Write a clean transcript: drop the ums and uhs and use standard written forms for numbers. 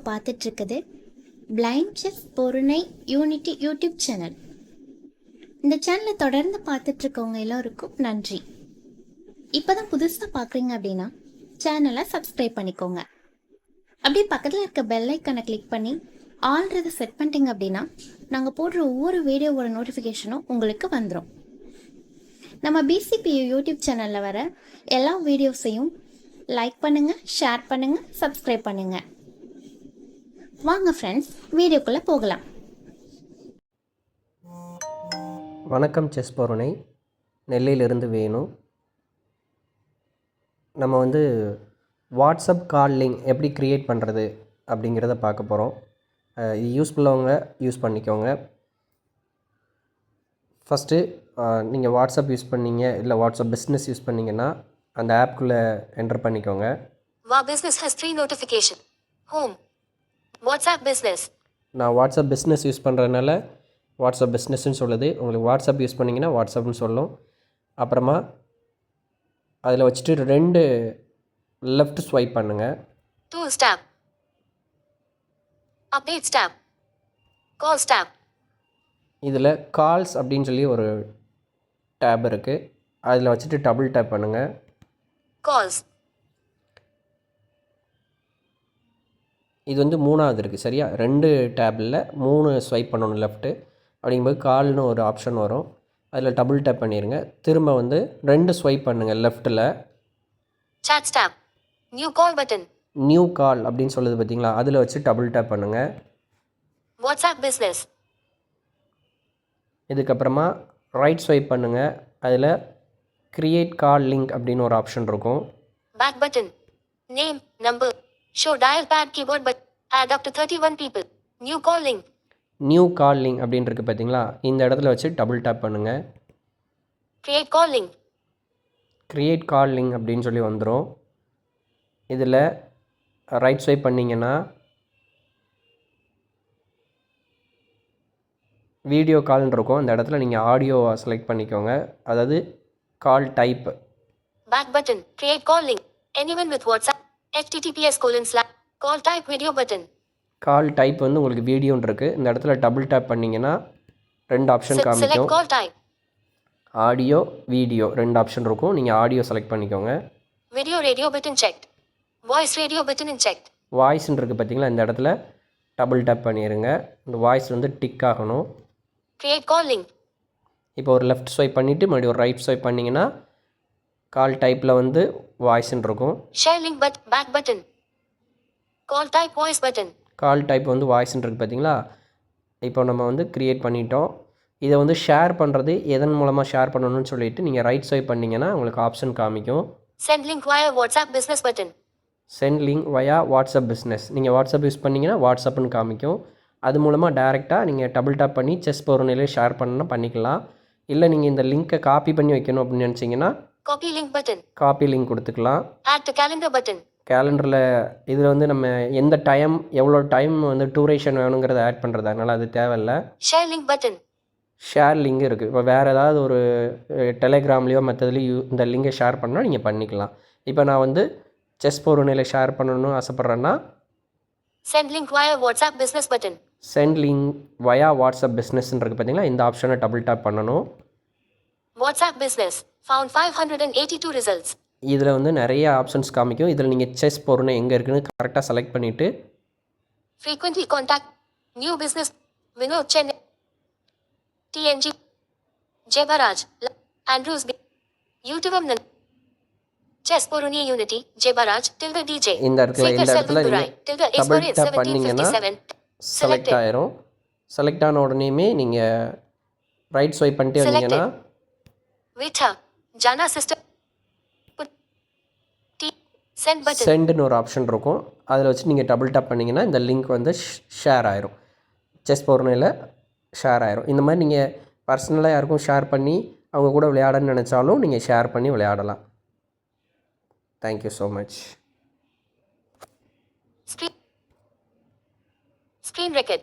பார்த்துட்ருக்குது blind chess Porunai unity YouTube channel. இந்த சேனலை தொடர்ந்து பார்த்துட்ருக்கவங்க எல்லோருக்கும் நன்றி. இப்போ தான் புதுசாக பார்க்குறீங்க அப்படின்னா சேனலை சப்ஸ்கிரைப் பண்ணிக்கோங்க. அப்படியே பக்கத்தில் இருக்க பெல் ஐக்கனை கிளிக் பண்ணி ஆல்ரெடி செட் பண்ணிட்டீங்க அப்படின்னா நாங்கள் போடுற ஒவ்வொரு வீடியோவோட நோட்டிஃபிகேஷனும் உங்களுக்கு வந்துடும். நம்ம பிசிபியூ யூடியூப் சேனலில் வர எல்லா வீடியோஸையும் லைக் பண்ணுங்கள், ஷேர் பண்ணுங்கள், சப்ஸ்கிரைப் பண்ணுங்கள். வாங்க ஃப்ரெண்ட்ஸ், வீடியோக்குள்ளே போகலாம். வணக்கம் செஸ் பொருணை, நெல்லையிலிருந்து வேணும். நம்ம வாட்ஸ்அப் கால் லிங்க் எப்படி க்ரியேட் பண்ணுறது அப்படிங்கிறத பார்க்க போகிறோம். இது யூஸ்ஃபுல்லவங்க யூஸ் பண்ணிக்கோங்க. ஃபஸ்ட்டு நீங்கள் வாட்ஸ்அப் யூஸ் பண்ணீங்க, இல்லை வாட்ஸ்அப் பிஸ்னஸ் யூஸ் பண்ணிங்கன்னா அந்த ஆப்குள்ளே என்டர் பண்ணிக்கோங்க. Business has 3 notification. Home. WhatsApp business. நான் வாட்ஸ்அப் பிஸ்னஸ் யூஸ் பண்ணுறதுனால வாட்ஸ்அப் பிஸ்னஸ்ன்னு சொல்லுது. உங்களுக்கு வாட்ஸ்அப் யூஸ் பண்ணிங்கன்னா வாட்ஸ்அப்னு சொல்லும். அப்புறமா அதில் வச்சுட்டு 2 லெஃப்ட் ஸ்வைப் பண்ணுங்கள். Tools tab. Updates tab. Calls tab. இதில் கால்ஸ் அப்படின்னு சொல்லி ஒரு டேப் இருக்குது. அதில் வச்சுட்டு டபுள் டேப் பண்ணுங்கள். Calls. இது 3வது இருக்குது, சரியா? 2 டேபில் 3 ஸ்வைப் பண்ணணும் லெஃப்ட்டு. அப்படிங்கும்போது கால்னு ஒரு ஆப்ஷன் வரும். அதில் டபுள் டேப் பண்ணிடுங்க. திரும்ப 2 ஸ்வைப் பண்ணுங்கள் லெஃப்ட்டில். Chats tab. New call button. New call அப்படின்னு சொல்லுது பார்த்தீங்களா? அதில் வச்சு டபுள் டேப் பண்ணுங்கள். WhatsApp business. இதுக்கப்புறமா ரைட் ஸ்வைப் பண்ணுங்கள். அதில் க்ரியேட் கால் லிங்க் அப்படின்னு ஒரு ஆப்ஷன் இருக்கும். Back button. Name, number. Show dial pad keyboard but add up to 31 people. New call link. New call link அப்படின்னு இருக்குது பார்த்தீங்களா? இந்த இடத்துல வச்சு டபுள் டேப் பண்ணுங்கள். Create call link. Create call link அப்படின்னு சொல்லி வந்துடும். இதில் ரைட் ஸ்வைப் பண்ணிங்கன்னா வீடியோ கால்னு இருக்கும். அந்த இடத்துல நீங்கள் ஆடியோவை செலக்ட் பண்ணிக்கோங்க. அதாவது call type. Back button. Create call link. Anyone with WhatsApp. https://call type video button. Call type உங்களுக்கு வீடியோன்னு இருக்குது. இந்த இடத்துல டபுள் டேப் பண்ணிங்கன்னா 2 ஆப்ஷன் Select காமிக்கும். call type. Audio, video 2 option இருக்கும். நீங்கள் ஆடியோ செலக்ட் பண்ணிக்கோங்க. Video radio button checked. Voice radio button unchecked. வாய்ஸ்ன்னு இருக்குது பார்த்தீங்களா? இந்த இடத்துல டபுள் டேப் பண்ணிடுங்க. இந்த வாய்ஸ் டிக் ஆகணும். Create call link. இப்போ ஒரு லெஃப்ட் ஸ்வைப் பண்ணிவிட்டு மறுபடியும் ஒரு ரைட் ஸ்வைப் பண்ணிங்கன்னா கால் டைப்பில் வாய்ஸ்ன்னு இருக்கும். Share link but back button. Call type voice button. Call type வாய்ஸ்ன்னு இருக்குது பார்த்தீங்களா? இப்போ நம்ம க்ரியேட் பண்ணிட்டோம். இதை ஷேர் பண்ணுறது எதன் மூலமாக ஷேர் பண்ணணும்னு சொல்லிவிட்டு நீங்கள் ரைட் ஸ்வைப் பண்ணிங்கன்னா உங்களுக்கு ஆப்ஷன் காமிக்கும். Send link via WhatsApp business button. Send link via WhatsApp business. நீங்கள் வாட்ஸ்அப் யூஸ் பண்ணிங்கன்னா வாட்ஸ்அப்னு காமிக்கும். அது மூலமாக டேரெக்டாக நீங்கள் டபுள் டேப் பண்ணி செஸ் பொருணையிலே ஷேர் பண்ணால் பண்ணிக்கலாம். இல்லை நீங்கள் இந்த லிங்க்கை காப்பி பண்ணி வைக்கணும் அப்படின்னு நினச்சிங்கன்னா Copy link button. Copy link கொடுத்துக்கலாம். Add to calendar button. கேலண்டரில் இதில் நம்ம எந்த டைம், எவ்வளோ டைம் டூரேஷன் வேணுங்கிறத ஆட் பண்ணுறது, அதனால் அது தேவையில்லை. Share link button. Share link இருக்குது. இப்போ வேறு ஏதாவது ஒரு டெலிகிராம்லேயோ மற்றதுலேயோ இந்த லிங்கை ஷேர் பண்ணால் நீங்கள் பண்ணிக்கலாம். இப்போ நான் செஸ் பொருணையில் ஷேர் பண்ணணும்னு ஆசைப்பட்றேன்னா Send link via WhatsApp business button. Send link via WhatsApp பிஸ்னஸ்ன்னு இருக்குது பார்த்தீங்களா? இந்த ஆப்ஷனை டபுள் டேப் பண்ணணும். WhatsApp business. Found 582 results. இதில் நிறைய ஆப்ஷன்ஸ் காமிக்கும். இதில் நீங்கள் செஸ் பொருணை எங்கே இருக்குன்னு கரெக்டாக செலக்ட் பண்ணிவிட்டு Frequently contact. New business. Vinod Chennai. TNG. Jebaraj. Andrews B. YouTube. Chess Poruni Unity. Jebaraj. DJ. இந்த இடத்துல டபுள் டேப் பண்ணிங்கன்னா செலக்ட் ஆயிரும். செலக்ட் ஆன உடனேயுமே நீங்கள் ரைட் ஸ்வைப் பண்ணிட்டே வந்தீங்கன்னா Vita. Jana sister. Send button. சென்ட்னு ஒரு ஆப்ஷன் இருக்கும். அதில் வச்சு நீங்கள் டபுள் டேப் பண்ணிங்கன்னா இந்த லிங்க் ஷேர் ஆயிரும். செஸ் பொருணையில் ஷேர் ஆயிரும். இந்த மாதிரி நீங்கள் பர்சனலாக யாருக்கும் ஷேர் பண்ணி அவங்க கூட விளையாடன்னு நினச்சாலும் நீங்கள் ஷேர் பண்ணி விளையாடலாம். Thank you so much. Screen record.